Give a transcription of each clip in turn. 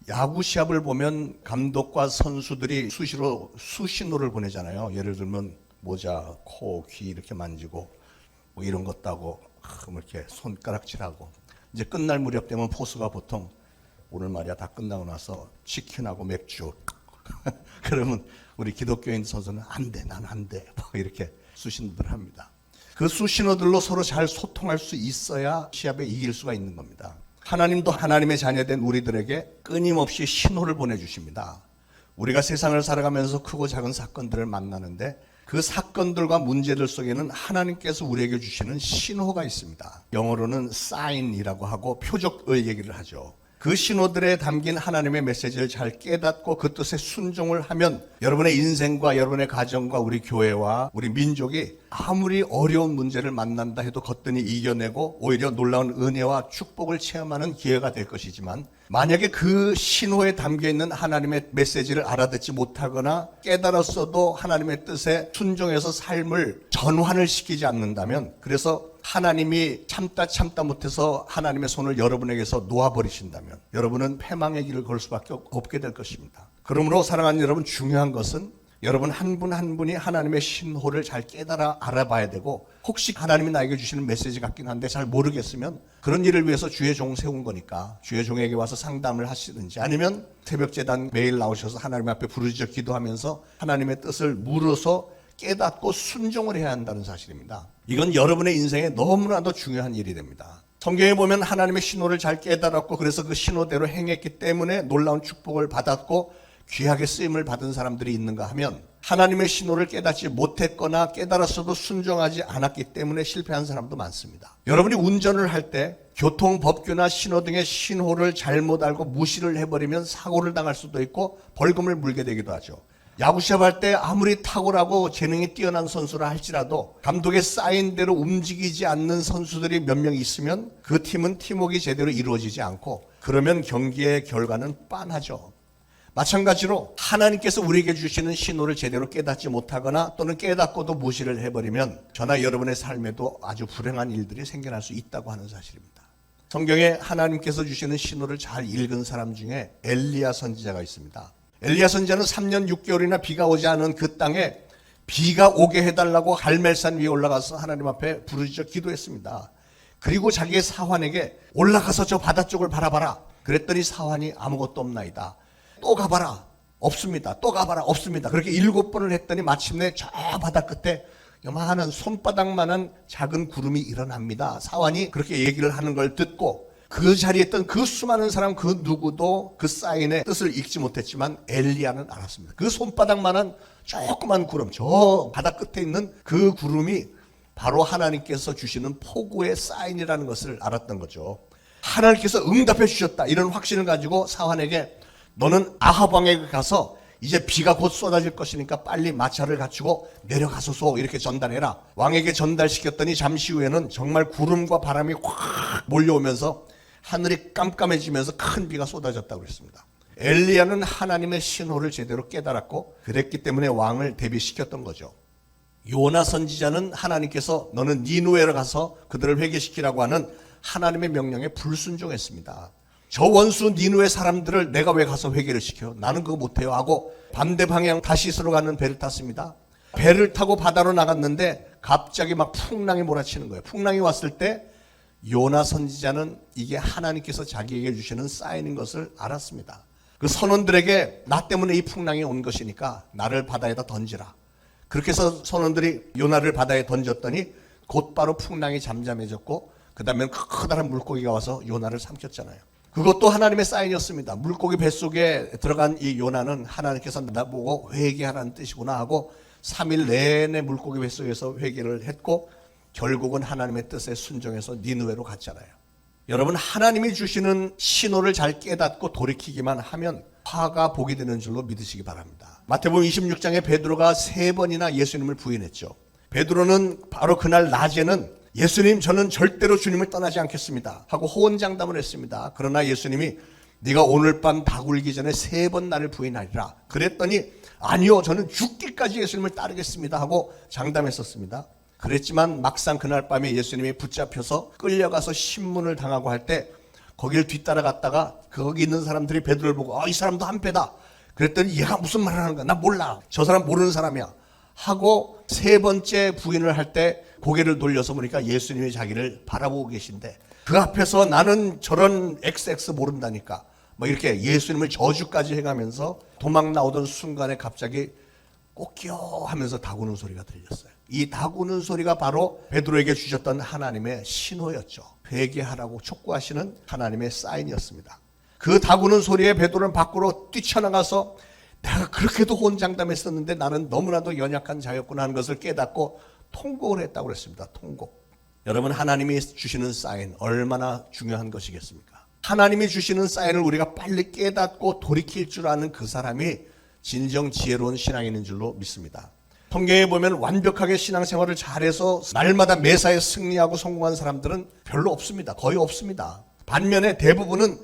야구 시합을 보면 감독과 선수들이 수시로 수신호를 보내잖아요. 예를 들면 모자, 코, 귀 이렇게 만지고 뭐 이런 것 따고 뭐 이렇게 손가락질하고 이제 끝날 무렵 되면 포수가 보통 오늘 말이야 다 끝나고 나서 치킨하고 맥주 그러면 우리 기독교인 선수는 안 돼, 난 안 돼. 뭐 이렇게 수신호들 합니다. 그 수신호들로 서로 잘 소통할 수 있어야 시합에 이길 수가 있는 겁니다. 하나님도 하나님의 자녀된 우리들에게 끊임없이 신호를 보내주십니다. 우리가 세상을 살아가면서 크고 작은 사건들을 만나는데 그 사건들과 문제들 속에는 하나님께서 우리에게 주시는 신호가 있습니다. 영어로는 sign이라고 하고 표적을 얘기를 하죠. 그 신호들에 담긴 하나님의 메시지를 잘 깨닫고 그 뜻에 순종을 하면 여러분의 인생과 여러분의 가정과 우리 교회와 우리 민족이 아무리 어려운 문제를 만난다 해도 거뜬히 이겨내고 오히려 놀라운 은혜와 축복을 체험하는 기회가 될 것이지만 만약에 그 신호에 담겨있는 하나님의 메시지를 알아듣지 못하거나 깨달았어도 하나님의 뜻에 순종해서 삶을 전환을 시키지 않는다면 그래서 하나님이 참다 못해서 하나님의 손을 여러분에게서 놓아버리신다면 여러분은 패망의 길을 걸 수밖에 없게 될 것입니다. 그러므로 사랑하는 여러분, 중요한 것은 여러분 한 분 한 분이 하나님의 신호를 잘 깨달아 알아봐야 되고 혹시 하나님이 나에게 주시는 메시지 같긴 한데 잘 모르겠으면 그런 일을 위해서 주의 종 세운 거니까 주의 종에게 와서 상담을 하시든지 아니면 새벽제단 매일 나오셔서 하나님 앞에 부르짖어 기도하면서 하나님의 뜻을 물어서 깨닫고 순종을 해야 한다는 사실입니다. 이건 여러분의 인생에 너무나도 중요한 일이 됩니다. 성경에 보면 하나님의 신호를 잘 깨달았고 그래서 그 신호대로 행했기 때문에 놀라운 축복을 받았고 귀하게 쓰임을 받은 사람들이 있는가 하면 하나님의 신호를 깨닫지 못했거나 깨달았어도 순종하지 않았기 때문에 실패한 사람도 많습니다. 여러분이 운전을 할 때 교통법규나 신호 등의 신호를 잘못 알고 무시를 해버리면 사고를 당할 수도 있고 벌금을 물게 되기도 하죠. 야구 시합할 때 아무리 탁월하고 재능이 뛰어난 선수라 할지라도 감독의 사인대로 움직이지 않는 선수들이 몇 명 있으면 그 팀은 팀워크가 제대로 이루어지지 않고 그러면 경기의 결과는 빤하죠. 마찬가지로 하나님께서 우리에게 주시는 신호를 제대로 깨닫지 못하거나 또는 깨닫고도 무시를 해버리면 저나 여러분의 삶에도 아주 불행한 일들이 생겨날 수 있다고 하는 사실입니다. 성경에 하나님께서 주시는 신호를 잘 읽은 사람 중에 엘리야 선지자가 있습니다. 엘리야 선지자는 3년 6개월이나 비가 오지 않은 그 땅에 비가 오게 해달라고 갈멜산 위에 올라가서 하나님 앞에 부르짖어 기도했습니다. 그리고 자기의 사환에게 올라가서 저 바다 쪽을 바라봐라. 그랬더니 사환이 아무것도 없나이다. 또 가봐라. 없습니다. 또 가봐라. 없습니다. 그렇게 7번을 했더니 마침내 저 바다 끝에 요만한 손바닥만한 작은 구름이 일어납니다. 사환이 그렇게 얘기를 하는 걸 듣고 그 자리에 있던 그 수많은 사람 그 누구도 그 사인의 뜻을 읽지 못했지만 엘리야는 알았습니다. 그 손바닥만한 조그만 구름, 저 바다 끝에 있는 그 구름이 바로 하나님께서 주시는 폭우의 사인이라는 것을 알았던 거죠. 하나님께서 응답해 주셨다 이런 확신을 가지고 사환에게 너는 아합 왕에게 가서 이제 비가 곧 쏟아질 것이니까 빨리 마차를 갖추고 내려가소서 이렇게 전달해라. 왕에게 전달시켰더니 잠시 후에는 정말 구름과 바람이 확 몰려오면서 하늘이 깜깜해지면서 큰 비가 쏟아졌다고 그랬습니다. 엘리야는 하나님의 신호를 제대로 깨달았고 그랬기 때문에 왕을 대비시켰던 거죠. 요나 선지자는 하나님께서 너는 니누에로 가서 그들을 회개시키라고 하는 하나님의 명령에 불순종했습니다. 저 원수 니누의 사람들을 내가 왜 가서 회개를 시켜? 나는 그거 못해요 하고 반대 방향 다시스로 가는 배를 탔습니다. 배를 타고 바다로 나갔는데 갑자기 막 풍랑이 몰아치는 거예요. 풍랑이 왔을 때 요나 선지자는 이게 하나님께서 자기에게 주시는 사인인 것을 알았습니다. 그 선원들에게 나 때문에 이 풍랑이 온 것이니까 나를 바다에다 던지라. 그렇게 해서 선원들이 요나를 바다에 던졌더니 곧바로 풍랑이 잠잠해졌고 그 다음에 커다란 물고기가 와서 요나를 삼켰잖아요. 그것도 하나님의 사인이었습니다. 물고기 뱃속에 들어간 이 요나는 하나님께서 나보고 회개하라는 뜻이구나 하고 3일 내내 물고기 뱃속에서 회개를 했고 결국은 하나님의 뜻에 순종해서 니느웨로 갔잖아요. 여러분 하나님이 주시는 신호를 잘 깨닫고 돌이키기만 하면 화가 복이 되는 줄로 믿으시기 바랍니다. 마태복음 26장에 베드로가 3번이나 예수님을 부인했죠. 베드로는 바로 그날 낮에는 예수님 저는 절대로 주님을 떠나지 않겠습니다 하고 호언장담을 했습니다. 그러나 예수님이 네가 오늘 밤 다 굴기 전에 3번 나를 부인하리라 그랬더니 아니요 저는 죽기까지 예수님을 따르겠습니다 하고 장담했었습니다. 그랬지만 막상 그날 밤에 예수님이 붙잡혀서 끌려가서 신문을 당하고 할 때 거기를 뒤따라갔다가 거기 있는 사람들이 베드로를 보고 이 사람도 한패다. 그랬더니 얘가 무슨 말을 하는 거야. 나 몰라. 저 사람 모르는 사람이야. 하고 세 번째 부인을 할 때 고개를 돌려서 보니까 예수님이 자기를 바라보고 계신데 그 앞에서 나는 저런 XX 모른다니까. 뭐 이렇게 예수님을 저주까지 해가면서 도망 나오던 순간에 갑자기 꼬끼요 하면서 다구는 소리가 들렸어요. 이 다구는 소리가 바로 베드로에게 주셨던 하나님의 신호였죠. 회개하라고 촉구하시는 하나님의 사인이었습니다. 그 다구는 소리에 베드로는 밖으로 뛰쳐나가서 내가 그렇게도 혼장담했었는데 나는 너무나도 연약한 자였구나 하는 것을 깨닫고 통곡을 했다고 그랬습니다. 통곡. 여러분, 하나님이 주시는 사인 얼마나 중요한 것이겠습니까? 하나님이 주시는 사인을 우리가 빨리 깨닫고 돌이킬 줄 아는 그 사람이 진정 지혜로운 신앙인인 줄로 믿습니다. 성경에 보면 완벽하게 신앙생활을 잘해서 날마다 매사에 승리하고 성공한 사람들은 별로 없습니다. 거의 없습니다. 반면에 대부분은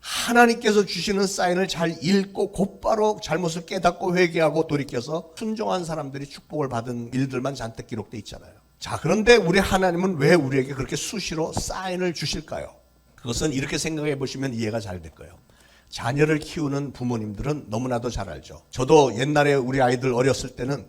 하나님께서 주시는 사인을 잘 읽고 곧바로 잘못을 깨닫고 회개하고 돌이켜서 순종한 사람들이 축복을 받은 일들만 잔뜩 기록되어 있잖아요. 자, 그런데 우리 하나님은 왜 우리에게 그렇게 수시로 사인을 주실까요? 그것은 이렇게 생각해 보시면 이해가 잘 될 거예요. 자녀를 키우는 부모님들은 너무나도 잘 알죠. 저도 옛날에 우리 아이들 어렸을 때는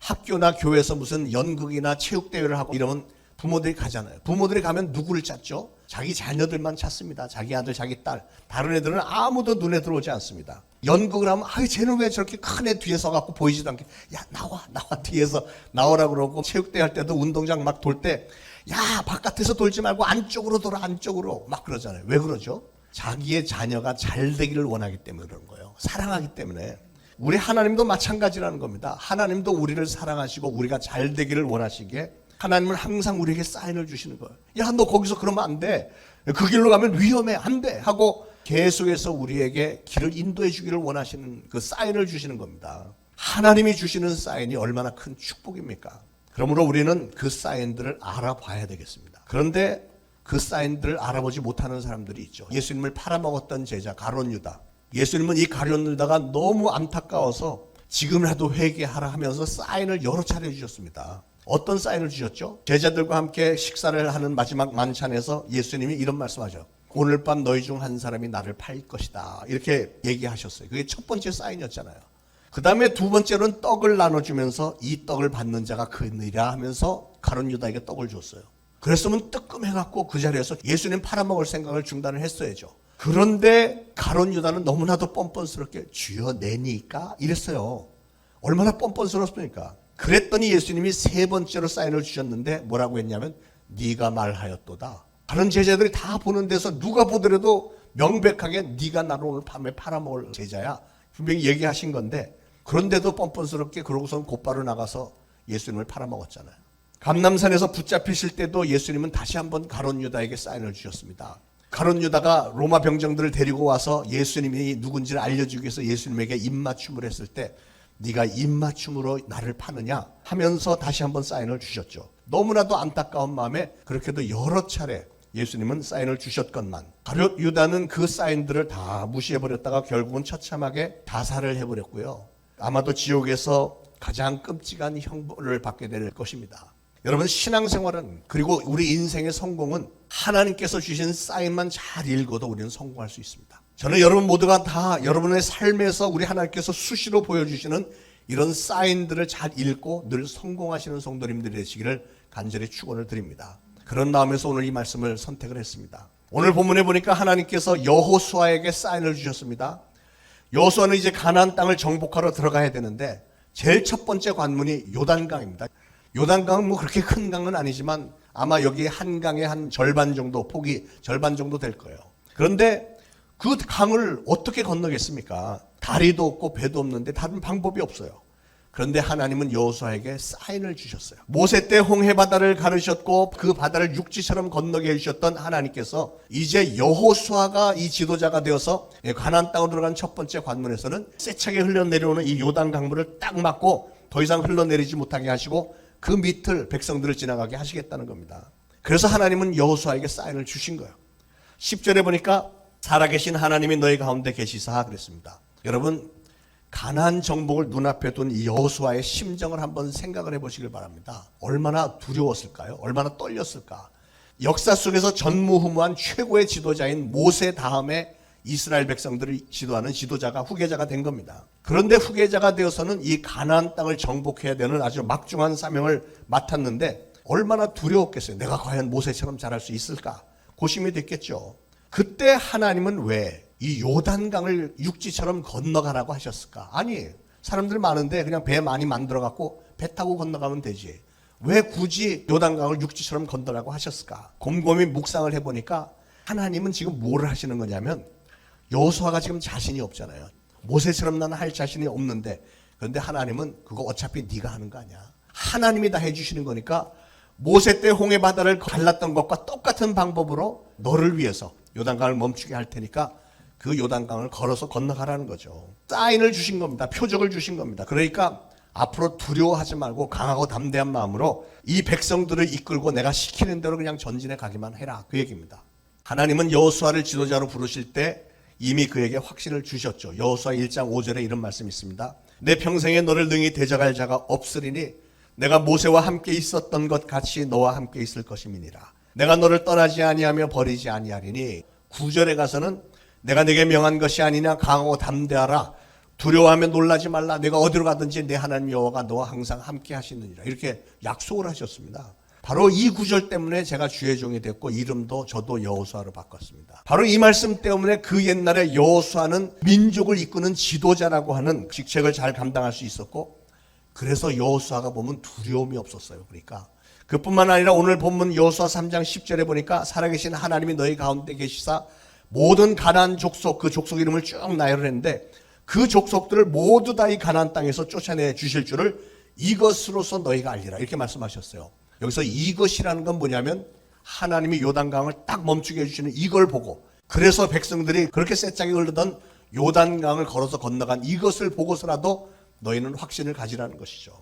학교나 교회에서 무슨 연극이나 체육대회를 하고 이러면 부모들이 가잖아요. 부모들이 가면 누구를 찾죠? 자기 자녀들만 찾습니다. 자기 아들, 자기 딸. 다른 애들은 아무도 눈에 들어오지 않습니다. 연극을 하면 쟤는 왜 저렇게 큰 애 뒤에 서갖고 보이지도 않게 야 나와 뒤에서 나오라고 그러고 체육대회 할 때도 운동장 막 돌 때 야 바깥에서 돌지 말고 안쪽으로 돌아 안쪽으로 막 그러잖아요. 왜 그러죠? 자기의 자녀가 잘 되기를 원하기 때문에 그런 거예요. 사랑하기 때문에. 우리 하나님도 마찬가지라는 겁니다. 하나님도 우리를 사랑하시고 우리가 잘 되기를 원하시기에 하나님은 항상 우리에게 사인을 주시는 거예요. 야, 너 거기서 그러면 안 돼. 그 길로 가면 위험해. 안 돼. 하고 계속해서 우리에게 길을 인도해 주기를 원하시는 그 사인을 주시는 겁니다. 하나님이 주시는 사인이 얼마나 큰 축복입니까? 그러므로 우리는 그 사인들을 알아봐야 되겠습니다. 그런데 그 사인들을 알아보지 못하는 사람들이 있죠. 예수님을 팔아먹었던 제자 가룟 유다. 예수님은 이 가룟 유다가 너무 안타까워서 지금이라도 회개하라 하면서 사인을 여러 차례 주셨습니다. 어떤 사인을 주셨죠? 제자들과 함께 식사를 하는 마지막 만찬에서 예수님이 이런 말씀하죠. 오늘 밤 너희 중 한 사람이 나를 팔 것이다. 이렇게 얘기하셨어요. 그게 첫 번째 사인이었잖아요. 그 다음에 두 번째로는 떡을 나눠주면서 이 떡을 받는 자가 그니라 하면서 가룟 유다에게 떡을 줬어요. 그랬으면 뜨끔해갖고 그 자리에서 예수님 팔아먹을 생각을 중단을 했어야죠. 그런데 가룟 유다는 너무나도 뻔뻔스럽게 주여 내니까 이랬어요. 얼마나 뻔뻔스럽습니까? 그랬더니 예수님이 세 번째로 사인을 주셨는데 뭐라고 했냐면 네가 말하였도다. 다른 제자들이 다 보는 데서 누가 보더라도 명백하게 네가 나를 오늘 밤에 팔아먹을 제자야. 분명히 얘기하신 건데 그런데도 뻔뻔스럽게 그러고선 곧바로 나가서 예수님을 팔아먹었잖아요. 감람산에서 붙잡히실 때도 예수님은 다시 한번 가룟 유다에게 사인을 주셨습니다. 가룟 유다가 로마 병정들을 데리고 와서 예수님이 누군지를 알려주기 위해서 예수님에게 입맞춤을 했을 때 네가 입맞춤으로 나를 파느냐 하면서 다시 한번 사인을 주셨죠. 너무나도 안타까운 마음에 그렇게도 여러 차례 예수님은 사인을 주셨건만 가룟 유다는 그 사인들을 다 무시해버렸다가 결국은 처참하게 자살을 해버렸고요. 아마도 지옥에서 가장 끔찍한 형벌을 받게 될 것입니다. 여러분, 신앙생활은 그리고 우리 인생의 성공은 하나님께서 주신 사인만 잘 읽어도 우리는 성공할 수 있습니다. 저는 여러분 모두가 다 여러분의 삶에서 우리 하나님께서 수시로 보여주시는 이런 사인들을 잘 읽고 늘 성공하시는 성도님들이 되시기를 간절히 축원을 드립니다. 그런 마음에서 오늘 이 말씀을 선택을 했습니다. 오늘 본문에 보니까 하나님께서 여호수아에게 사인을 주셨습니다. 여호수아는 이제 가나안 땅을 정복하러 들어가야 되는데 제일 첫 번째 관문이 요단강입니다. 요단강은 뭐 그렇게 큰 강은 아니지만 아마 여기 한 강의 한 절반 정도, 폭이 절반 정도 될 거예요. 그런데 그 강을 어떻게 건너겠습니까? 다리도 없고 배도 없는데 다른 방법이 없어요. 그런데 하나님은 여호수아에게 사인을 주셨어요. 모세 때 홍해 바다를 가르셨고 그 바다를 육지처럼 건너게 해주셨던 하나님께서 이제 여호수아가 이 지도자가 되어서 가나안 땅으로 들어간 첫 번째 관문에서는 세차게 흘러내려오는 이 요단 강물을 딱 막고 더 이상 흘러내리지 못하게 하시고 그 밑을 백성들을 지나가게 하시겠다는 겁니다. 그래서 하나님은 여호수아에게 사인을 주신 거예요. 10절에 보니까 살아계신 하나님이 너희 가운데 계시사 그랬습니다. 여러분, 가나안 정복을 눈앞에 둔 이 여호수아의 심정을 한번 생각을 해보시길 바랍니다. 얼마나 두려웠을까요? 얼마나 떨렸을까? 역사 속에서 전무후무한 최고의 지도자인 모세 다음에 이스라엘 백성들을 지도하는 지도자가 후계자가 된 겁니다. 그런데 후계자가 되어서는 이 가나안 땅을 정복해야 되는 아주 막중한 사명을 맡았는데 얼마나 두려웠겠어요. 내가 과연 모세처럼 잘할 수 있을까? 고심이 됐겠죠. 그때 하나님은 왜 이 요단강을 육지처럼 건너가라고 하셨을까? 아니, 사람들 많은데 그냥 배 많이 만들어 갖고 배 타고 건너가면 되지. 왜 굳이 요단강을 육지처럼 건너라고 하셨을까? 곰곰이 묵상을 해보니까 하나님은 지금 뭘 하시는 거냐면 여호수아가 지금 자신이 없잖아요. 모세처럼 나는 할 자신이 없는데, 그런데 하나님은 그거 어차피 네가 하는 거 아니야. 하나님이 다 해주시는 거니까 모세 때 홍해 바다를 갈랐던 것과 똑같은 방법으로 너를 위해서 요단강을 멈추게 할 테니까 그 요단강을 걸어서 건너가라는 거죠. 사인을 주신 겁니다. 표적을 주신 겁니다. 그러니까 앞으로 두려워하지 말고 강하고 담대한 마음으로 이 백성들을 이끌고 내가 시키는 대로 그냥 전진해 가기만 해라. 그 얘기입니다. 하나님은 여호수아를 지도자로 부르실 때 이미 그에게 확신을 주셨죠. 여호수아 1장 5절에 이런 말씀이 있습니다. 내 평생에 너를 능히 대적할 자가 없으리니 내가 모세와 함께 있었던 것 같이 너와 함께 있을 것임이니라. 내가 너를 떠나지 아니하며 버리지 아니하리니 9절에 가서는 내가 네게 명한 것이 아니냐 강하고 담대하라. 두려워하며 놀라지 말라. 내가 어디로 가든지 내 하나님 여호와가 너와 항상 함께 하시느니라. 이렇게 약속을 하셨습니다. 바로 이 구절 때문에 제가 주의 종이 됐고 이름도 저도 여호수아로 바꿨습니다. 바로 이 말씀 때문에 그 옛날에 여호수아는 민족을 이끄는 지도자라고 하는 직책을 잘 감당할 수 있었고, 그래서 여호수아가 보면 두려움이 없었어요. 그러니까 그뿐만 아니라 오늘 본문 여호수아 3장 10절에 보니까 살아계신 하나님이 너희 가운데 계시사 모든 가나안 족속, 그 족속 이름을 쭉 나열을 했는데 그 족속들을 모두 다 이 가나안 땅에서 쫓아내 주실 줄을 이것으로서 너희가 알리라. 이렇게 말씀하셨어요. 여기서 이것이라는 건 뭐냐면 하나님이 요단강을 딱 멈추게 해주시는 이걸 보고, 그래서 백성들이 그렇게 세차게 흐르던 요단강을 걸어서 건너간 이것을 보고서라도 너희는 확신을 가지라는 것이죠.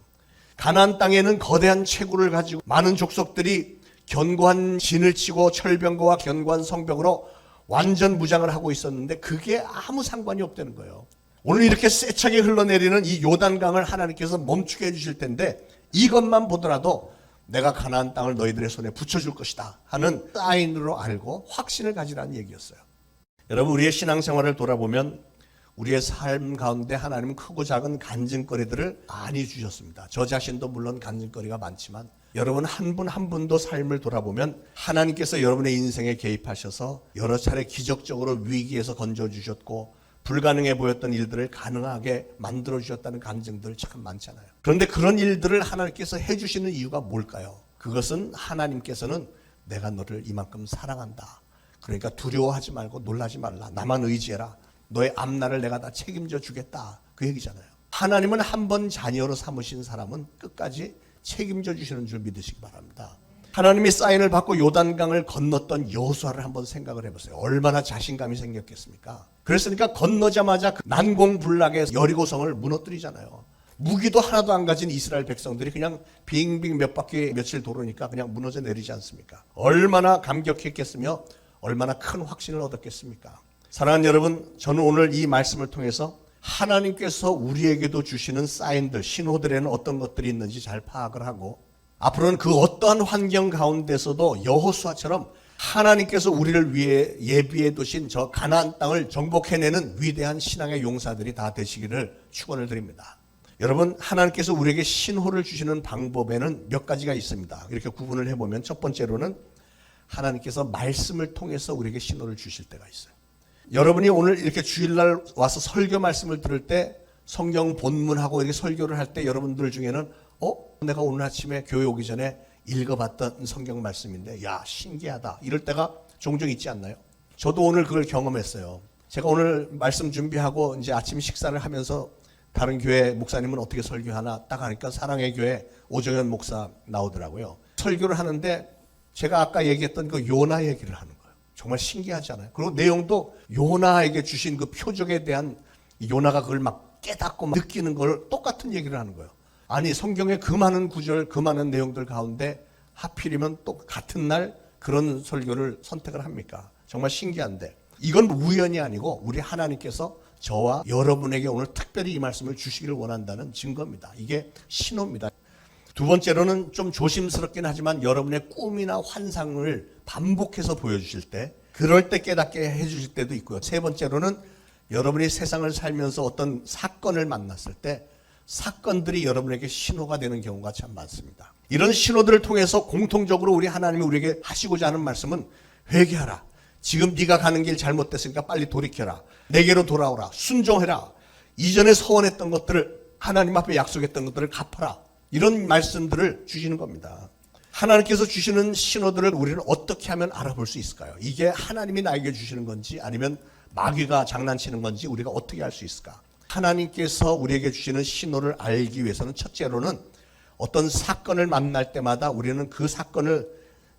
가나안 땅에는 거대한 체구를 가지고 많은 족속들이 견고한 진을 치고 철병거와 견고한 성벽으로 완전 무장을 하고 있었는데 그게 아무 상관이 없다는 거예요. 오늘 이렇게 세차게 흘러내리는 이 요단강을 하나님께서 멈추게 해주실 텐데 이것만 보더라도 내가 가나안 땅을 너희들의 손에 붙여줄 것이다 하는 사인으로 알고 확신을 가지라는 얘기였어요. 여러분, 우리의 신앙생활을 돌아보면 우리의 삶 가운데 하나님은 크고 작은 간증거리들을 많이 주셨습니다. 저 자신도 물론 간증거리가 많지만 여러분 한 분 한 분도 삶을 돌아보면 하나님께서 여러분의 인생에 개입하셔서 여러 차례 기적적으로 위기에서 건져주셨고 불가능해 보였던 일들을 가능하게 만들어주셨다는 간증들 참 많잖아요. 그런데 그런 일들을 하나님께서 해주시는 이유가 뭘까요? 그것은 하나님께서는 내가 너를 이만큼 사랑한다. 그러니까 두려워하지 말고 놀라지 말라. 나만 의지해라. 너의 앞날을 내가 다 책임져 주겠다. 그 얘기잖아요. 하나님은 한 번 자녀로 삼으신 사람은 끝까지 책임져 주시는 줄 믿으시기 바랍니다. 하나님이 사인을 받고 요단강을 건넜던 여호수아를 한번 생각을 해보세요. 얼마나 자신감이 생겼겠습니까? 그랬으니까 건너자마자 그 난공불락의 여리고성을 무너뜨리잖아요. 무기도 하나도 안 가진 이스라엘 백성들이 그냥 빙빙 몇 바퀴 며칠 도르니까 그냥 무너져 내리지 않습니까? 얼마나 감격했겠으며 얼마나 큰 확신을 얻었겠습니까? 사랑하는 여러분, 저는 오늘 이 말씀을 통해서 하나님께서 우리에게도 주시는 사인들, 신호들에는 어떤 것들이 있는지 잘 파악을 하고 앞으로는 그 어떠한 환경 가운데서도 여호수아처럼 하나님께서 우리를 위해 예비해 두신 저 가나안 땅을 정복해내는 위대한 신앙의 용사들이 다 되시기를 축원을 드립니다. 여러분, 하나님께서 우리에게 신호를 주시는 방법에는 몇 가지가 있습니다. 이렇게 구분을 해보면 첫 번째로는 하나님께서 말씀을 통해서 우리에게 신호를 주실 때가 있어요. 여러분이 오늘 이렇게 주일날 와서 설교 말씀을 들을 때 성경 본문하고 이렇게 설교를 할 때 여러분들 중에는 내가 오늘 아침에 교회 오기 전에 읽어봤던 성경 말씀인데 야 신기하다 이럴 때가 종종 있지 않나요? 저도 오늘 그걸 경험했어요. 제가 오늘 말씀 준비하고 이제 아침 식사를 하면서 다른 교회 목사님은 어떻게 설교하나 딱 하니까 사랑의 교회 오정현 목사 나오더라고요. 설교를 하는데 제가 아까 얘기했던 그 요나 얘기를 하는 거예요. 정말 신기하지 않아요? 그리고 내용도 요나에게 주신 그 표적에 대한 요나가 그걸 막 깨닫고 막 느끼는 걸 똑같은 얘기를 하는 거예요. 아니 성경의 그 많은 구절 그 많은 내용들 가운데 하필이면 또 같은 날 그런 설교를 선택을 합니까? 정말 신기한데 이건 우연이 아니고 우리 하나님께서 저와 여러분에게 오늘 특별히 이 말씀을 주시기를 원한다는 증거입니다. 이게 신호입니다. 두 번째로는 좀 조심스럽긴 하지만 여러분의 꿈이나 환상을 반복해서 보여주실 때, 그럴 때 깨닫게 해주실 때도 있고요. 세 번째로는 여러분이 세상을 살면서 어떤 사건을 만났을 때 사건들이 여러분에게 신호가 되는 경우가 참 많습니다. 이런 신호들을 통해서 공통적으로 우리 하나님이 우리에게 하시고자 하는 말씀은 회개하라. 지금 네가 가는 길 잘못됐으니까 빨리 돌이켜라. 내게로 돌아오라. 순종해라. 이전에 서원했던 것들을, 하나님 앞에 약속했던 것들을 갚아라. 이런 말씀들을 주시는 겁니다. 하나님께서 주시는 신호들을 우리는 어떻게 하면 알아볼 수 있을까요? 이게 하나님이 나에게 주시는 건지 아니면 마귀가 장난치는 건지 우리가 어떻게 알 수 있을까? 하나님께서 우리에게 주시는 신호를 알기 위해서는 첫째로는 어떤 사건을 만날 때마다 우리는 그 사건을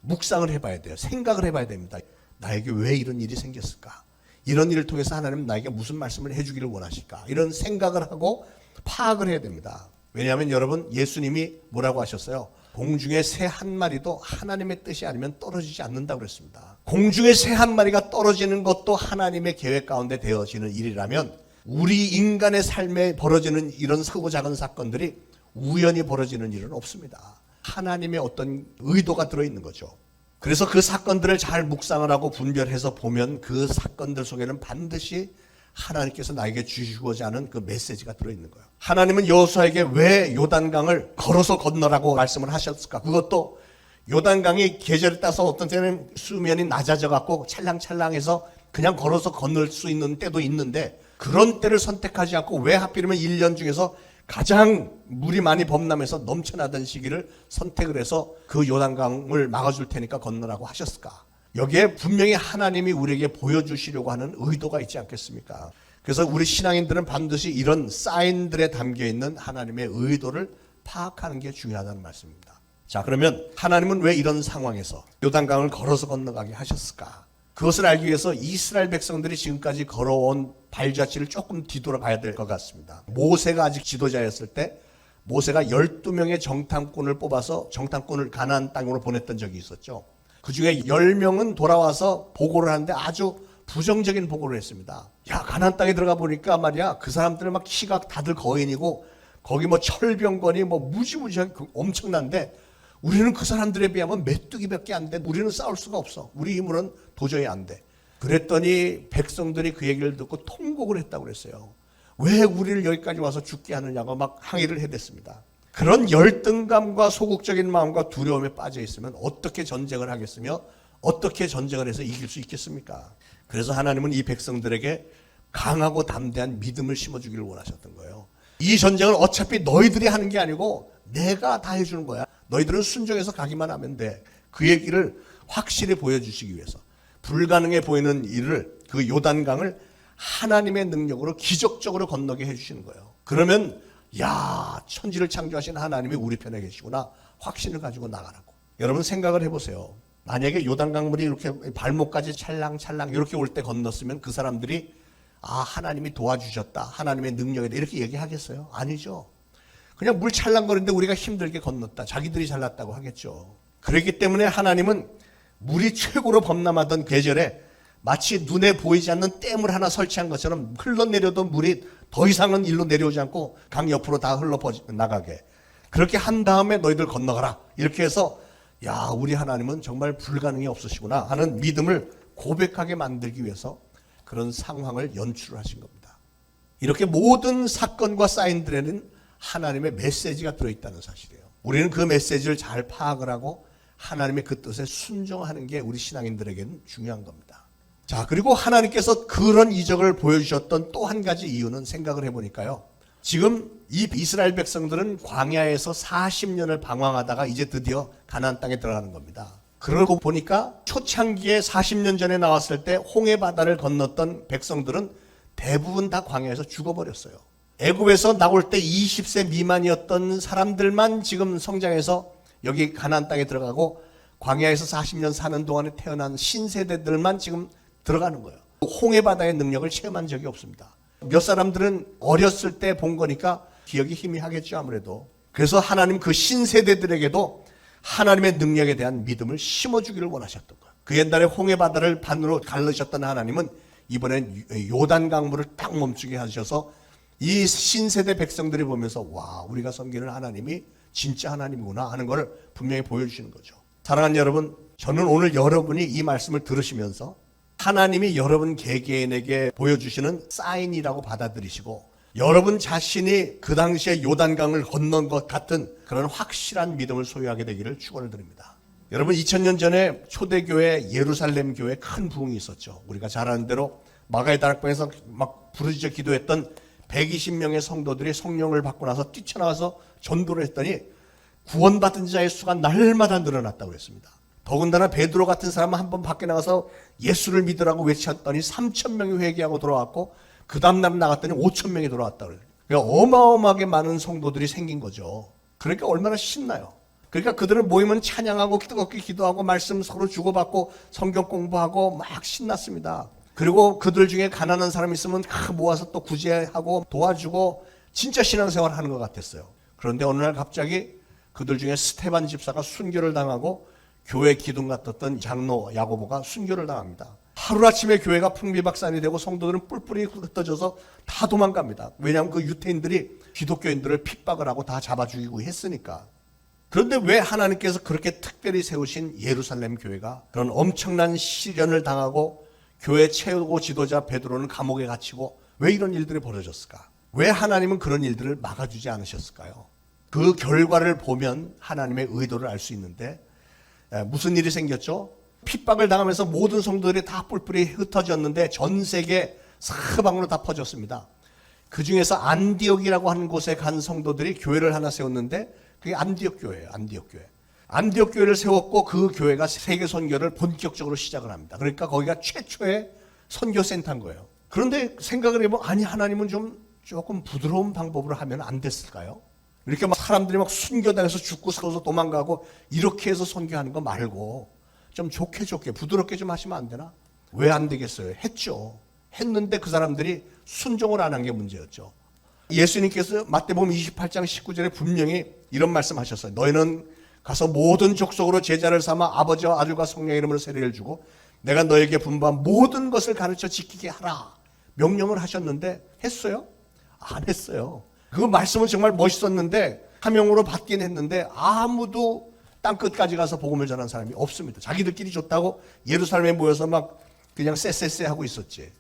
묵상을 해봐야 돼요. 생각을 해봐야 됩니다. 나에게 왜 이런 일이 생겼을까? 이런 일을 통해서 하나님은 나에게 무슨 말씀을 해주기를 원하실까? 이런 생각을 하고 파악을 해야 됩니다. 왜냐하면 여러분, 예수님이 뭐라고 하셨어요? 공중의 새 한 마리도 하나님의 뜻이 아니면 떨어지지 않는다고 그랬습니다. 공중의 새 한 마리가 떨어지는 것도 하나님의 계획 가운데 되어지는 일이라면 우리 인간의 삶에 벌어지는 이런 크고 작은 사건들이 우연히 벌어지는 일은 없습니다. 하나님의 어떤 의도가 들어있는 거죠. 그래서 그 사건들을 잘 묵상을 하고 분별해서 보면 그 사건들 속에는 반드시 하나님께서 나에게 주시고자 하는 그 메시지가 들어있는 거예요. 하나님은 여호수아에게 왜 요단강을 걸어서 건너라고 말씀을 하셨을까? 그것도 요단강이 계절에 따라서 어떤 때는 수면이 낮아져 갖고 찰랑찰랑해서 그냥 걸어서 건널 수 있는 때도 있는데, 그런 때를 선택하지 않고 왜 하필이면 1년 중에서 가장 물이 많이 범람해서 넘쳐나던 시기를 선택을 해서 그 요단강을 막아줄 테니까 건너라고 하셨을까? 여기에 분명히 하나님이 우리에게 보여주시려고 하는 의도가 있지 않겠습니까? 그래서 우리 신앙인들은 반드시 이런 사인들에 담겨있는 하나님의 의도를 파악하는 게 중요하다는 말씀입니다. 자, 그러면 하나님은 왜 이런 상황에서 요단강을 걸어서 건너가게 하셨을까? 그것을 알기 위해서 이스라엘 백성들이 지금까지 걸어온 발자취를 조금 뒤돌아가야 될 것 같습니다. 모세가 아직 지도자였을 때 모세가 12명의 정탐꾼을 뽑아서 정탐꾼을 가나안 땅으로 보냈던 적이 있었죠. 그 중에 10명은 돌아와서 보고를 하는데 아주 부정적인 보고를 했습니다. 야, 가나안 땅에 들어가 보니까 말이야, 그 사람들은 막 키가 다들 거인이고 거기 뭐 철병권이 뭐 무지무지하게 엄청난데 우리는 그 사람들에 비하면 메뚜기밖에 안 돼. 우리는 싸울 수가 없어. 우리 힘으로는 도저히 안 돼. 그랬더니 백성들이 그 얘기를 듣고 통곡을 했다고 그랬어요. 왜 우리를 여기까지 와서 죽게 하느냐고 막 항의를 해댔습니다. 그런 열등감과 소극적인 마음과 두려움에 빠져 있으면 어떻게 전쟁을 하겠으며 어떻게 전쟁을 해서 이길 수 있겠습니까? 그래서 하나님은 이 백성들에게 강하고 담대한 믿음을 심어주기를 원하셨던 거예요. 이 전쟁은 어차피 너희들이 하는 게 아니고 내가 다 해주는 거야. 너희들은 순종해서 가기만 하면 돼. 그 얘기를 확실히 보여주시기 위해서 불가능해 보이는 일을, 그 요단강을 하나님의 능력으로 기적적으로 건너게 해주시는 거예요. 그러면 야, 천지를 창조하신 하나님이 우리 편에 계시구나, 확신을 가지고 나가라고. 여러분 생각을 해보세요. 만약에 요단강물이 이렇게 발목까지 찰랑찰랑 이렇게 올 때 건넜으면 그 사람들이 아, 하나님이 도와주셨다, 하나님의 능력이다 이렇게 얘기하겠어요? 아니죠. 그냥 물 찰랑거리는데 우리가 힘들게 건넜다, 자기들이 잘났다고 하겠죠. 그렇기 때문에 하나님은 물이 최고로 범람하던 계절에 마치 눈에 보이지 않는 댐을 하나 설치한 것처럼 흘러내려도 물이 더 이상은 일로 내려오지 않고 강 옆으로 다 흘러나가게 그렇게 한 다음에 너희들 건너가라, 이렇게 해서 야, 우리 하나님은 정말 불가능이 없으시구나 하는 믿음을 고백하게 만들기 위해서 그런 상황을 연출하신 겁니다. 이렇게 모든 사건과 사인들에는 하나님의 메시지가 들어있다는 사실이에요. 우리는 그 메시지를 잘 파악을 하고 하나님의 그 뜻에 순종하는 게 우리 신앙인들에게는 중요한 겁니다. 자, 그리고 하나님께서 그런 이적을 보여주셨던 또 한 가지 이유는 생각을 해보니까요, 지금 이 이스라엘 백성들은 광야에서 40년을 방황하다가 이제 드디어 가나안 땅에 들어가는 겁니다. 그러고 보니까 초창기에 40년 전에 나왔을 때 홍해 바다를 건넜던 백성들은 대부분 다 광야에서 죽어버렸어요. 애굽에서 나올 때 20세 미만이었던 사람들만 지금 성장해서 여기 가나안 땅에 들어가고, 광야에서 40년 사는 동안에 태어난 신세대들만 지금 들어가는 거예요. 홍해 바다의 능력을 체험한 적이 없습니다. 몇 사람들은 어렸을 때 본 거니까 기억이 희미하겠죠, 아무래도. 그래서 하나님 그 신세대들에게도 하나님의 능력에 대한 믿음을 심어주기를 원하셨던 거예요. 그 옛날에 홍해 바다를 반으로 갈르셨던 하나님은 이번엔 요단 강물을 딱 멈추게 하셔서 이 신세대 백성들이 보면서 와, 우리가 섬기는 하나님이 진짜 하나님이구나 하는 걸 분명히 보여주시는 거죠. 사랑하는 여러분, 저는 오늘 여러분이 이 말씀을 들으시면서 하나님이 여러분 개개인에게 보여주시는 사인이라고 받아들이시고 여러분 자신이 그 당시에 요단강을 건넌 것 같은 그런 확실한 믿음을 소유하게 되기를 축원을 드립니다. 여러분 2000년 전에 초대교회 예루살렘 교회에 큰 부흥이 있었죠. 우리가 잘 아는 대로 마가의 다락방에서 막 부르짖어 기도했던 120명의 성도들이 성령을 받고 나서 뛰쳐나가서 전도를 했더니 구원받은 자의 수가 날마다 늘어났다고 했습니다. 더군다나 베드로 같은 사람은 한번 밖에 나가서 예수를 믿으라고 외쳤더니 3,000명이 회개하고 돌아왔고 그 다음날 나갔더니 5,000명이 돌아왔다고 그래요. 그러니까 어마어마하게 많은 성도들이 생긴 거죠. 그러니까 얼마나 신나요. 그러니까 그들은 모이면 찬양하고 뜨겁게 기도하고 말씀 서로 주고받고 성경 공부하고 막 신났습니다. 그리고 그들 중에 가난한 사람이 있으면 다 모아서 또 구제하고 도와주고 진짜 신앙생활을 하는 것 같았어요. 그런데 어느 날 갑자기 그들 중에 스테반 집사가 순교를 당하고 교회 기둥 같았던 장로 야고보가 순교를 당합니다. 하루아침에 교회가 풍비박산이 되고 성도들은 뿔뿔이 흩어져서 다 도망갑니다. 왜냐하면 그 유태인들이 기독교인들을 핍박을 하고 다 잡아 죽이고 했으니까. 그런데 왜 하나님께서 그렇게 특별히 세우신 예루살렘 교회가 그런 엄청난 시련을 당하고 교회 최고 지도자 베드로는 감옥에 갇히고 왜 이런 일들이 벌어졌을까? 왜 하나님은 그런 일들을 막아주지 않으셨을까요? 그 결과를 보면 하나님의 의도를 알 수 있는데 무슨 일이 생겼죠? 핍박을 당하면서 모든 성도들이 다 뿔뿔이 흩어졌는데 전 세계 사방으로 다 퍼졌습니다. 그 중에서 안디옥이라고 하는 곳에 간 성도들이 교회를 하나 세웠는데 그게 안디옥 교회예요. 안디옥 교회. 안디옥 교회를 세웠고 그 교회가 세계 선교를 본격적으로 시작을 합니다. 그러니까 거기가 최초의 선교센터인 거예요. 그런데 생각을 해보면 아니 하나님은 조금 부드러운 방법으로 하면 안 됐을까요? 이렇게 막 사람들이 막 순교당해서 죽고 서서 도망가고 이렇게 해서 선교하는 거 말고 좀 좋게 부드럽게 좀 하시면 안 되나? 왜 안 되겠어요? 했죠. 했는데 그 사람들이 순종을 안 한 게 문제였죠. 예수님께서 마태복음 28장 19절에 분명히 이런 말씀하셨어요. 너희는 가서 모든 족속으로 제자를 삼아 아버지와 아들과 성령의 이름으로 세례를 주고 내가 너에게 분부한 모든 것을 가르쳐 지키게 하라. 명령을 하셨는데 했어요? 안 했어요. 그 말씀은 정말 멋있었는데 사명으로 받긴 했는데 아무도 땅끝까지 가서 복음을 전한 사람이 없습니다. 자기들끼리 좋다고 예루살렘에 모여서 막 그냥 쎄쎄쎄 하고 있었지.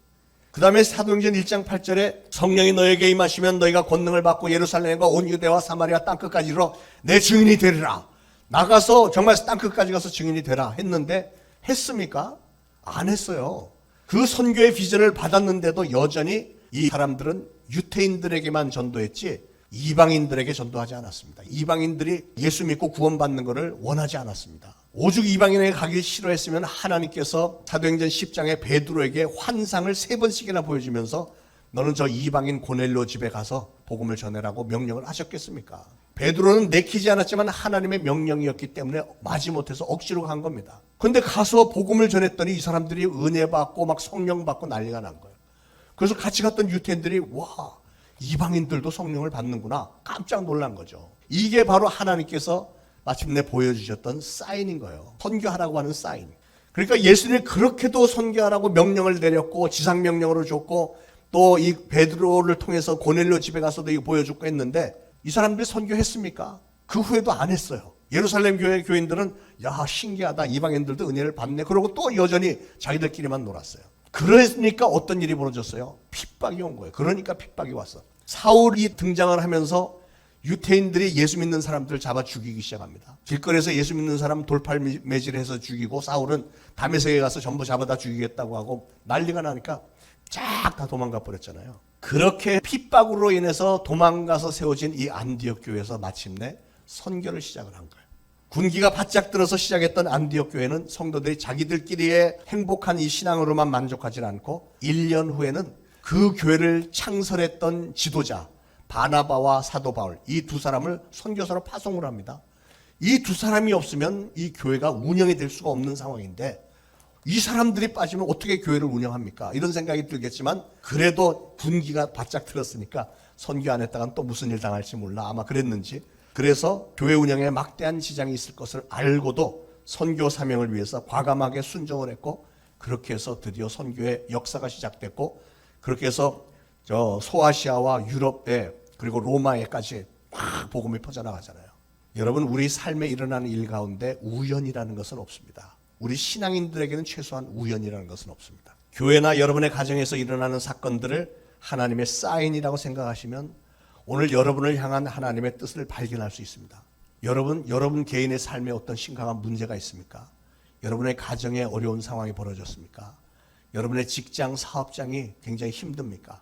그 다음에 사도행전 1장 8절에 성령이 너에게 임하시면 너희가 권능을 받고 예루살렘과 온 유대와 사마리아 땅끝까지 이르러 내 증인이 되리라. 나가서 정말 땅끝까지 가서 증인이 되라 했는데 했습니까? 안 했어요. 그 선교의 비전을 받았는데도 여전히 이 사람들은 유태인들에게만 전도했지 이방인들에게 전도하지 않았습니다. 이방인들이 예수 믿고 구원받는 것을 원하지 않았습니다. 오죽 이방인에게 가기 싫어했으면 하나님께서 사도행전 10장에 베드로에게 환상을 3번씩이나 보여주면서 너는 저 이방인 고넬료 집에 가서 복음을 전해라고 명령을 하셨겠습니까? 베드로는 내키지 않았지만 하나님의 명령이었기 때문에 마지못해서 억지로 간 겁니다. 그런데 가서 복음을 전했더니 이 사람들이 은혜 받고 막 성령 받고 난리가 난 거예요. 그래서 같이 갔던 유태인들이 와 이방인들도 성령을 받는구나 깜짝 놀란 거죠. 이게 바로 하나님께서 마침내 보여주셨던 사인인 거예요. 선교하라고 하는 사인. 그러니까 예수님이 그렇게도 선교하라고 명령을 내렸고 지상명령으로 줬고 또 이 베드로를 통해서 고넬료 집에 가서도 이거 보여줬고 했는데 이 사람들이 선교했습니까? 그 후에도 안 했어요. 예루살렘 교회 교인들은 야 신기하다 이방인들도 은혜를 받네 그러고 또 여전히 자기들끼리만 놀았어요. 그러니까 어떤 일이 벌어졌어요? 핍박이 온 거예요. 그러니까 핍박이 왔어. 사울이 등장을 하면서 유태인들이 예수 믿는 사람들을 잡아 죽이기 시작합니다. 길거리에서 예수 믿는 사람 돌팔매질해서 죽이고 사울은 다메섹에 가서 전부 잡아다 죽이겠다고 하고 난리가 나니까 쫙 다 도망가 버렸잖아요. 그렇게 핍박으로 인해서 도망가서 세워진 이 안디옥 교회에서 마침내 선교를 시작을 한 거예요. 군기가 바짝 들어서 시작했던 안디옥 교회는 성도들이 자기들끼리의 행복한 이 신앙으로만 만족하지 않고 1년 후에는 그 교회를 창설했던 지도자 바나바와 사도 바울 이 두 사람을 선교사로 파송을 합니다. 이 두 사람이 없으면 이 교회가 운영이 될 수가 없는 상황인데 이 사람들이 빠지면 어떻게 교회를 운영합니까? 이런 생각이 들겠지만 그래도 군기가 바짝 들었으니까 선교 안 했다간 또 무슨 일 당할지 몰라 아마 그랬는지 그래서 교회 운영에 막대한 지장이 있을 것을 알고도 선교 사명을 위해서 과감하게 순종을 했고 그렇게 해서 드디어 선교의 역사가 시작됐고 그렇게 해서 저 소아시아와 유럽에 그리고 로마에까지 막 복음이 퍼져나가잖아요. 여러분, 우리 삶에 일어나는 일 가운데 우연이라는 것은 없습니다. 우리 신앙인들에게는 최소한 우연이라는 것은 없습니다. 교회나 여러분의 가정에서 일어나는 사건들을 하나님의 사인이라고 생각하시면 오늘 여러분을 향한 하나님의 뜻을 발견할 수 있습니다. 여러분 개인의 삶에 어떤 심각한 문제가 있습니까? 여러분의 가정에 어려운 상황이 벌어졌습니까? 여러분의 직장, 사업장이 굉장히 힘듭니까?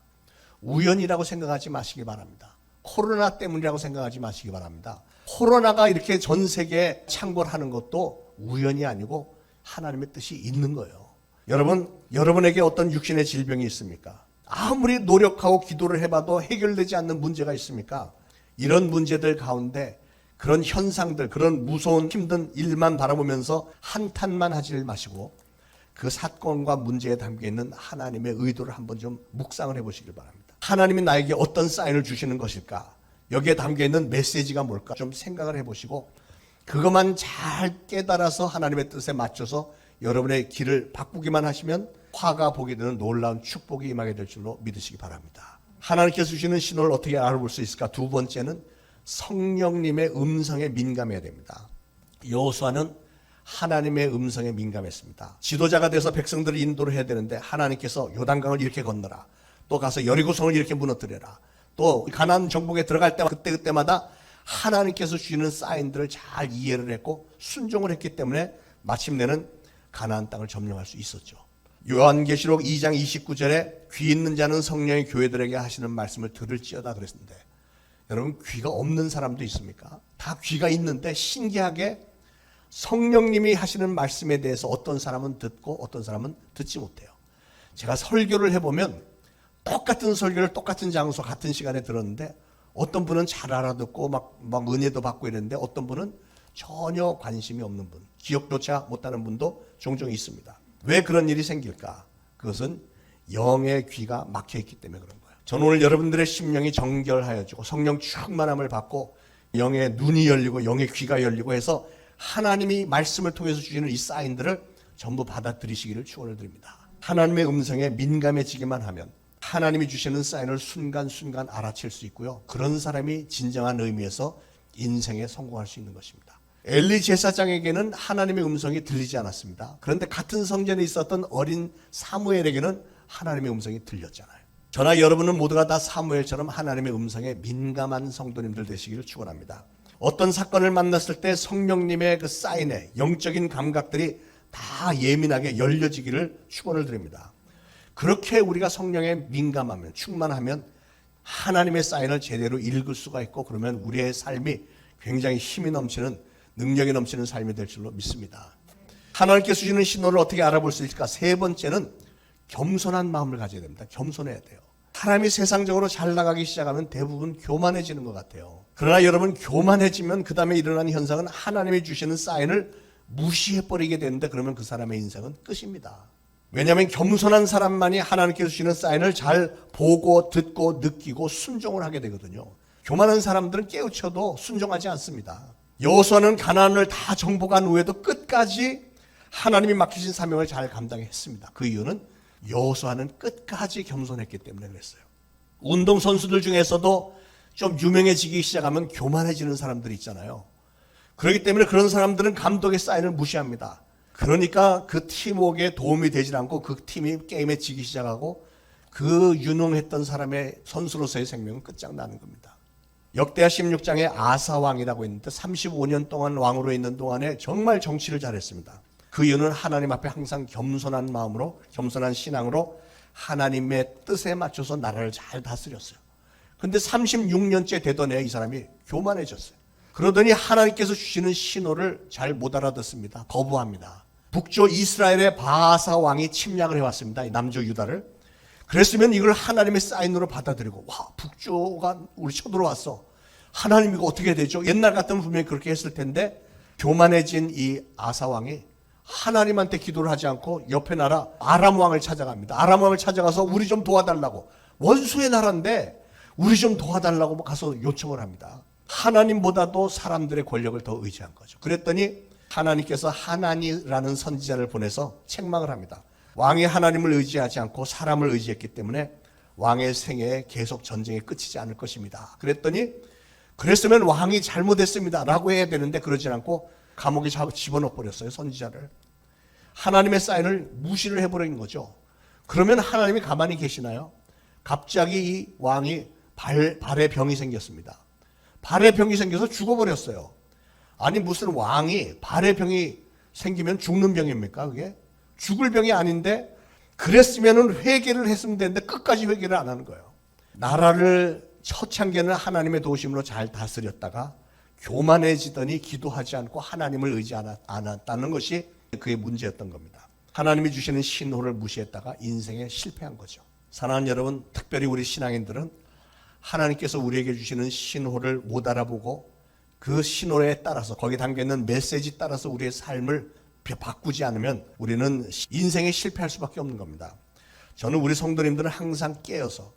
우연이라고 생각하지 마시기 바랍니다. 코로나 때문이라고 생각하지 마시기 바랍니다. 코로나가 이렇게 전 세계에 창궐하는 것도 우연이 아니고 하나님의 뜻이 있는 거예요. 여러분에게 어떤 육신의 질병이 있습니까? 아무리 노력하고 기도를 해봐도 해결되지 않는 문제가 있습니까? 이런 문제들 가운데 그런 현상들, 그런 무서운 힘든 일만 바라보면서 한탄만 하지 마시고 그 사건과 문제에 담겨있는 하나님의 의도를 한번 좀 묵상을 해보시길 바랍니다. 하나님이 나에게 어떤 사인을 주시는 것일까? 여기에 담겨있는 메시지가 뭘까? 좀 생각을 해보시고 그것만 잘 깨달아서 하나님의 뜻에 맞춰서 여러분의 길을 바꾸기만 하시면 화가 보게 되는 놀라운 축복이 임하게 될 줄로 믿으시기 바랍니다. 하나님께서 주시는 신호를 어떻게 알아볼 수 있을까? 두 번째는 성령님의 음성에 민감해야 됩니다. 여호수아는 하나님의 음성에 민감했습니다. 지도자가 돼서 백성들을 인도를 해야 되는데 하나님께서 요단강을 이렇게 건너라, 또 가서 여리고성을 이렇게 무너뜨려라, 또 가나안 정복에 들어갈 때 그때마다 하나님께서 주시는 사인들을 잘 이해를 했고 순종을 했기 때문에 마침내는 가나안 땅을 점령할 수 있었죠. 요한계시록 2장 29절에 귀 있는 자는 성령의 교회들에게 하시는 말씀을 들을지어다 그랬는데, 여러분 귀가 없는 사람도 있습니까? 다 귀가 있는데 신기하게 성령님이 하시는 말씀에 대해서 어떤 사람은 듣고 어떤 사람은 듣지 못해요. 제가 설교를 해보면 똑같은 설교를 똑같은 장소 같은 시간에 들었는데 어떤 분은 잘 알아듣고 막 은혜도 받고 이랬는데 어떤 분은 전혀 관심이 없는 분, 기억조차 못하는 분도 종종 있습니다. 왜 그런 일이 생길까? 그것은 영의 귀가 막혀있기 때문에 그런 거예요. 저는 오늘 여러분들의 심령이 정결하여지고 성령 충만함을 받고 영의 눈이 열리고 영의 귀가 열리고 해서 하나님이 말씀을 통해서 주시는 이 사인들을 전부 받아들이시기를 축원을 드립니다. 하나님의 음성에 민감해지기만 하면 하나님이 주시는 사인을 순간순간 알아챌 수 있고요. 그런 사람이 진정한 의미에서 인생에 성공할 수 있는 것입니다. 엘리 제사장에게는 하나님의 음성이 들리지 않았습니다. 그런데 같은 성전에 있었던 어린 사무엘에게는 하나님의 음성이 들렸잖아요. 저나 여러분은 모두가 다 사무엘처럼 하나님의 음성에 민감한 성도님들 되시기를 축원합니다. 어떤 사건을 만났을 때 성령님의 그 사인에 영적인 감각들이 다 예민하게 열려지기를 축원을 드립니다. 그렇게 우리가 성령에 민감하면 충만하면 하나님의 사인을 제대로 읽을 수가 있고 그러면 우리의 삶이 굉장히 힘이 넘치는 능력이 넘치는 삶이 될 줄로 믿습니다. 하나님께서 주시는 신호를 어떻게 알아볼 수 있을까? 세 번째는 겸손한 마음을 가져야 됩니다. 겸손해야 돼요. 사람이 세상적으로 잘 나가기 시작하면 대부분 교만해지는 것 같아요. 그러나 여러분 교만해지면 그 다음에 일어나는 현상은 하나님이 주시는 사인을 무시해버리게 되는데 그러면 그 사람의 인생은 끝입니다. 왜냐하면 겸손한 사람만이 하나님께서 주시는 사인을 잘 보고 듣고 느끼고 순종을 하게 되거든요. 교만한 사람들은 깨우쳐도 순종하지 않습니다. 여호수아는 가나안을 다 정복한 후에도 끝까지 하나님이 맡기신 사명을 잘 감당했습니다. 그 이유는 여호수아는 끝까지 겸손했기 때문에 그랬어요. 운동선수들 중에서도 좀 유명해지기 시작하면 교만해지는 사람들이 있잖아요. 그렇기 때문에 그런 사람들은 감독의 사인을 무시합니다. 그러니까 그 팀워크에 도움이 되질 않고 그 팀이 게임에 지기 시작하고 그 유능했던 사람의 선수로서의 생명은 끝장나는 겁니다. 역대하 16장에 아사왕이라고 있는데 35년 동안 왕으로 있는 동안에 정말 정치를 잘했습니다. 그 이유는 하나님 앞에 항상 겸손한 마음으로 겸손한 신앙으로 하나님의 뜻에 맞춰서 나라를 잘 다스렸어요. 근데 36년째 되던 애 이 사람이 교만해졌어요. 그러더니 하나님께서 주시는 신호를 잘 못 알아듣습니다. 거부합니다. 북쪽 이스라엘의 바하사 왕이 침략을 해왔습니다. 남쪽 유다를. 그랬으면 이걸 하나님의 사인으로 받아들이고 와 북쪽가 우리 쳐들어왔어. 하나님 이거 어떻게 되죠? 옛날 같으면 분명히 그렇게 했을 텐데 교만해진 이 아사 왕이 하나님한테 기도를 하지 않고 옆에 나라 아람 왕을 찾아갑니다. 아람 왕을 찾아가서 우리 좀 도와달라고. 원수의 나라인데 우리 좀 도와달라고 가서 요청을 합니다. 하나님보다도 사람들의 권력을 더 의지한 거죠. 그랬더니 하나님께서 하나니라는 선지자를 보내서 책망을 합니다. 왕이 하나님을 의지하지 않고 사람을 의지했기 때문에 왕의 생애에 계속 전쟁이 끝이지 않을 것입니다. 그랬더니 그랬으면 왕이 잘못했습니다 라고 해야 되는데 그러지 않고 감옥에 집어넣어 버렸어요. 선지자를. 하나님의 사인을 무시를 해버린 거죠. 그러면 하나님이 가만히 계시나요? 갑자기 이 왕이 발에 병이 생겼습니다. 발에 병이 생겨서 죽어버렸어요. 아니 무슨 왕이 발에 병이 생기면 죽는 병입니까? 그게 죽을 병이 아닌데 그랬으면 회개를 했으면 되는데 끝까지 회개를 안 하는 거예요. 나라를 초창기에는 하나님의 도우심으로 잘 다스렸다가 교만해지더니 기도하지 않고 하나님을 의지하지 않았다는 것이 그의 문제였던 겁니다. 하나님이 주시는 신호를 무시했다가 인생에 실패한 거죠. 사랑하는 여러분, 특별히 우리 신앙인들은 하나님께서 우리에게 주시는 신호를 못 알아보고 그 신호에 따라서 거기 담겨있는 메시지 따라서 우리의 삶을 바꾸지 않으면 우리는 인생에 실패할 수밖에 없는 겁니다. 저는 우리 성도님들은 항상 깨어서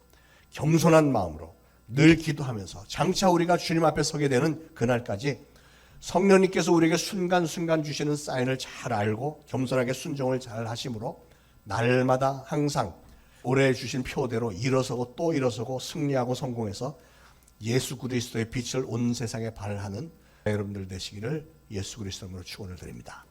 겸손한 마음으로 늘 기도하면서 장차 우리가 주님 앞에 서게 되는 그날까지 성령님께서 우리에게 순간순간 주시는 사인을 잘 알고 겸손하게 순종을 잘 하심으로 날마다 항상 올해 주신 표대로 일어서고 또 일어서고 승리하고 성공해서 예수 그리스도의 빛을 온 세상에 발하는 여러분들 되시기를 예수 그리스도로 축원을 드립니다.